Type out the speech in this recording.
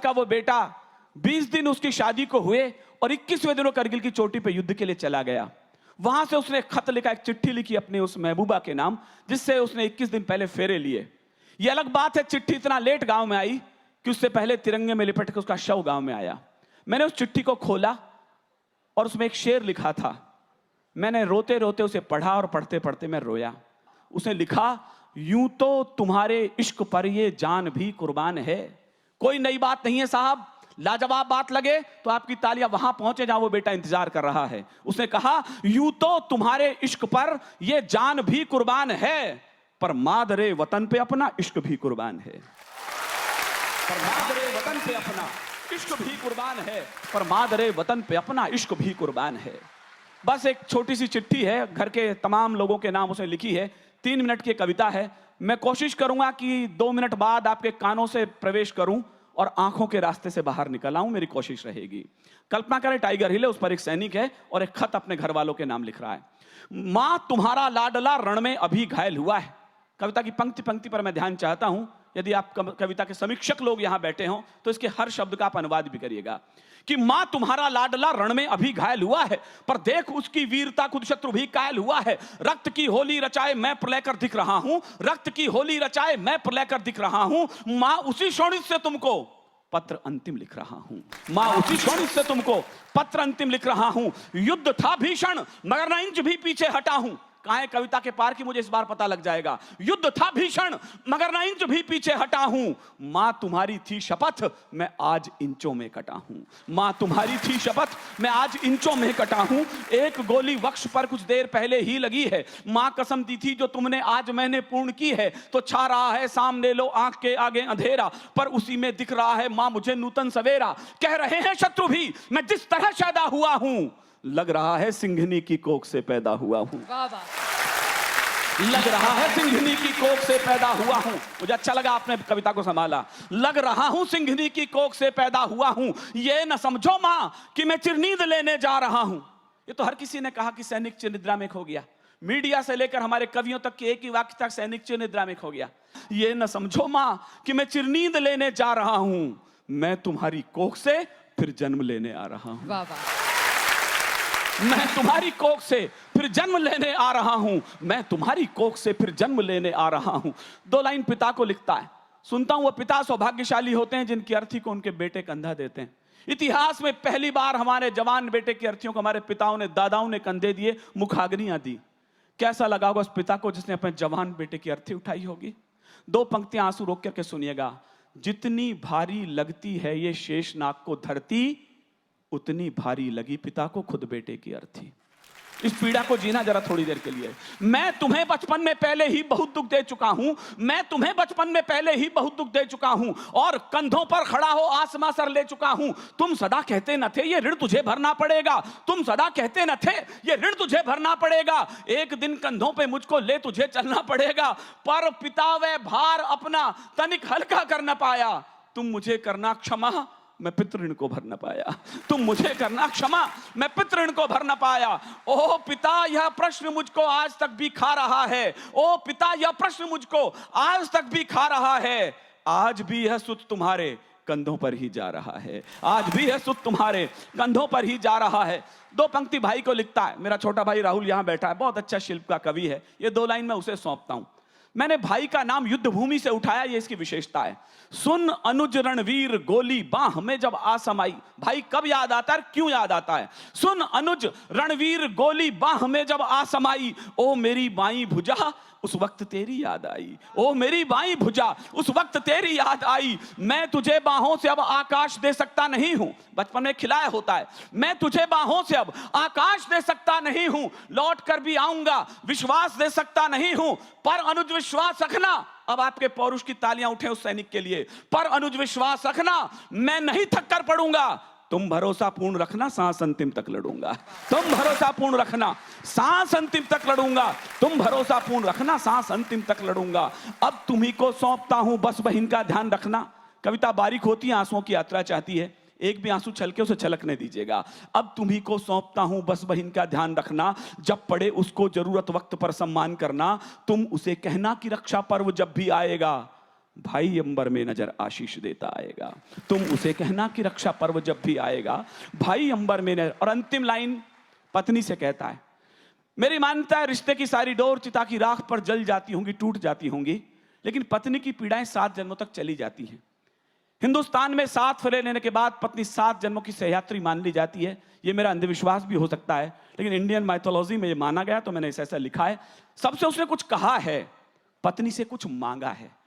का वो बेटा 20 दिन उसकी शादी को हुए और 21वें दिन वो करगिल की चोटी पे युद्ध के लिए चला गया। वहां से उसने एक खत लिखा, एक चिट्ठी लिखी अपने उस महबूबा के नाम, जिससे उसने 21 दिन पहले फेरे लिए। ये अलग बात है चिट्ठी इतना लेट गांव में आई कि उससे पहले तिरंगे में लिपट के उसका शव गांव में आया। मैंने उस चिट्ठी को खोला और उसमें एक शेर लिखा था। मैंने रोते रोते उसे पढ़ा और पढ़ते पढ़ते मैं रोया। उसने लिखा, यूं तो तुम्हारे इश्क पर ये जान भी कुर्बान है। कोई नई बात नहीं है साहब, लाजवाब बात लगे तो आपकी तालियां वहां पहुंचे जहां वो बेटा इंतजार कर रहा है। उसने कहा, यूं तो तुम्हारे इश्क पर ये जान भी कुर्बान है, पर मादरे वतन पे अपना इश्क भी कुर्बान है। पर मादरे वतन पे अपना इश्क भी कुर्बान है, पर मादरे वतन पे अपना इश्क भी कुर्बान है। बस एक छोटी सी चिट्ठी है, घर के तमाम लोगों के नाम उसने लिखी है। 3 मिनट की कविता है। मैं कोशिश करूंगा कि 2 मिनट बाद आपके कानों से प्रवेश करूं और आंखों के रास्ते से बाहर निकल आऊं, मेरी कोशिश रहेगी। कल्पना करें टाइगर हिल है, उस पर एक सैनिक है और एक खत अपने घर वालों के नाम लिख रहा है। मां तुम्हारा लाडला रण में अभी घायल हुआ है। कविता की पंक्ति पंक्ति पर मैं ध्यान चाहता हूं। यदि आप कविता के समीक्षक लोग यहां बैठे हों तो इसके हर शब्द का आप अनुवाद भी करिएगा कि मां तुम्हारा लाडला रण में अभी घायल हुआ है, पर देख उसकी वीरता खुद शत्रु भी कायल हुआ है। रक्त की होली रचाए मैं प्रलय कर दिख रहा हूं, रक्त की होली रचाए मैं प्रलय कर दिख रहा हूं। मां उसी शोणित से तुमको पत्र अंतिम लिख रहा हूं, मां उसी शोणित से तुमको पत्र अंतिम लिख रहा हूं। युद्ध था भीषण मगर न इंच भी पीछे हटा हूं। कहां है कविता के पार की, मुझे इस बार पता लग जाएगा। युद्ध था भीषण मगर न इंच भी पीछे हटा हूं। मां तुम्हारी थी शपथ मैं आज इंचों में कटा हूं। मां तुम्हारी थी शपथ मैं आज इंचों में कटा हूं। एक गोली वक्ष पर कुछ देर पहले ही लगी है। मां कसम दी थी जो तुमने आज मैंने पूर्ण की है। तो छा रहा है सामने लो आंख के आगे अंधेरा, पर उसी में दिख रहा है मां मुझे नूतन सवेरा। कह रहे हैं शत्रु भी मैं जिस तरह पैदा हुआ हूं, लग रहा है सिंघनी की कोख से पैदा हुआ हूं। लग रहा है सिंघनी की कोख से पैदा हुआ हूं। मुझे अच्छा लगा आपने कविता को संभाला। लग रहा हूं सिंघनी की कोख से पैदा हुआ हूं। ये न समझो मां कि मैं चिरनींद लेने जा रहा हूं। ये तो हर किसी ने कहा कि सैनिक चिरनिद्रा में खो गया। मीडिया से लेकर हमारे कवियों तक के एक ही वाक्य तक सैनिक चिरनिद्रा में खो गया। ये न समझो मां कि मैं चिरनींद लेने जा रहा हूं, मैं तुम्हारी कोख से फिर जन्म लेने आ रहा हूं। वाह वाह। मैं तुम्हारी कोख से फिर जन्म लेने आ रहा हूं, मैं तुम्हारी कोख से फिर जन्म लेने आ रहा हूं। 2 लाइन पिता को लिखता है। सुनता हूं वो पिता सौभाग्यशाली होते हैं जिनकी अर्थी को उनके बेटे कंधा देते हैं। इतिहास में पहली बार हमारे जवान बेटे की अर्थियों को हमारे पिताओं ने, दादाओं ने कंधे दिए, मुखाग्नियां दी। कैसा लगा होगा उस पिता को जिसने अपने जवान बेटे की अर्थी उठाई होगी। 2 पंक्तियां आंसू रोक करके सुनिएगा। जितनी भारी लगती है ये शेषनाग को धरती, उतनी भारी लगी पिता को खुद बेटे की अर्थी। इस पीड़ा को जीना जरा थोड़ी देर के लिए। मैं तुम्हें बचपन में पहले ही बहुत दुख दे चुका हूं, मैं तुम्हें बचपन में पहले ही बहुत दुख दे चुका हूं और कंधों पर खड़ा हो आसमां सर ले चुका हूं। तुम सदा कहते न थे ये ऋण तुझे भरना पड़ेगा, तुम सदा कहते न थे ये ऋण तुझे भरना पड़ेगा। एक दिन कंधों पे मुझको ले तुझे चलना पड़ेगा, पर पिता वह भार अपना तनिक हल्का कर न पाया। तुम मुझे करना क्षमा मैं पितृण को भर न पाया, तुम मुझे करना क्षमा मैं पितृण को भर न पाया। ओ पिता यह प्रश्न मुझको आज तक भी खा रहा है, ओ पिता यह प्रश्न मुझको आज तक भी खा रहा है। आज भी यह सुत तुम्हारे कंधों पर ही जा रहा है, आज भी यह सुत तुम्हारे कंधों पर ही जा रहा है। 2 पंक्ति भाई को लिखता है। मेरा छोटा भाई राहुल यहां बैठा है, बहुत अच्छा शिल्प का कवि है। ये 2 लाइन मैं उसे सौंपता हूं। मैंने भाई का नाम युद्ध भूमि से उठाया, ये इसकी विशेषता है। सुन अनुज रणवीर गोली बाह में जब आसमाई। भाई कब याद आता है, क्यों याद आता है? सुन अनुज रणवीर गोली बाह में जब आसमाई। ओ मेरी बाईं भुजा उस वक्त तेरी याद आई, ओ मेरी बाईं भुजा उस वक्त तेरी याद आई। मैं तुझे बाहों से अब आकाश दे सकता नहीं हूं, बचपन में खिलाया होता है। मैं तुझे बाहों से अब आकाश दे सकता नहीं हूं, लौट कर भी आऊंगा विश्वास दे सकता नहीं हूं, पर अनुज विश्वास रखना। अब आपके पौरुष की तालियां उठे उस सैनिक के लिए। पर अनुज विश्वास रखना मैं नहीं थक कर पड़ूंगा, तुम भरोसा पूर्ण रखना सांस अंतिम तक लड़ूंगा। तुम भरोसा पूर्ण रखना सांस अंतिम तक लड़ूंगा, तुम भरोसा पूर्ण रखना सांस अंतिम तक लड़ूंगा। अब तुम्ही को सौंपता हूं बस बहिन का ध्यान रखना। कविता बारीक होती है, आंसुओं की यात्रा चाहती है, एक भी आंसू छलके उसे छलकने दीजिएगा। अब तुम्ही को सौंपता हूं बस बहिन का ध्यान रखना, जब पड़े उसको जरूरत वक्त पर सम्मान करना। तुम उसे कहना कि रक्षा पर्व जब भी आएगा भाई अंबर में नजर आशीष देता आएगा। तुम उसे कहना कि रक्षा पर्व जब भी आएगा, भाई अंबर में नजर। और अंतिम लाइन पत्नी से कहता है, मेरी मान्यता है रिश्ते की सारी डोर चिता की राख पर जल जाती होंगी, टूट जाती होंगी, लेकिन पत्नी की पीड़ाएं 7 जन्मों तक चली जाती हैं। हिंदुस्तान में 7 फेरे लेने के बाद पत्नी 7 जन्मों की सहयात्री मान ली जाती है। ये मेरा अंधविश्वास भी हो सकता है, लेकिन इंडियन माइथोलॉजी में ये माना गया, तो मैंने ऐसा लिखा है। सबसे उसने कुछ कहा है, पत्नी से कुछ मांगा है।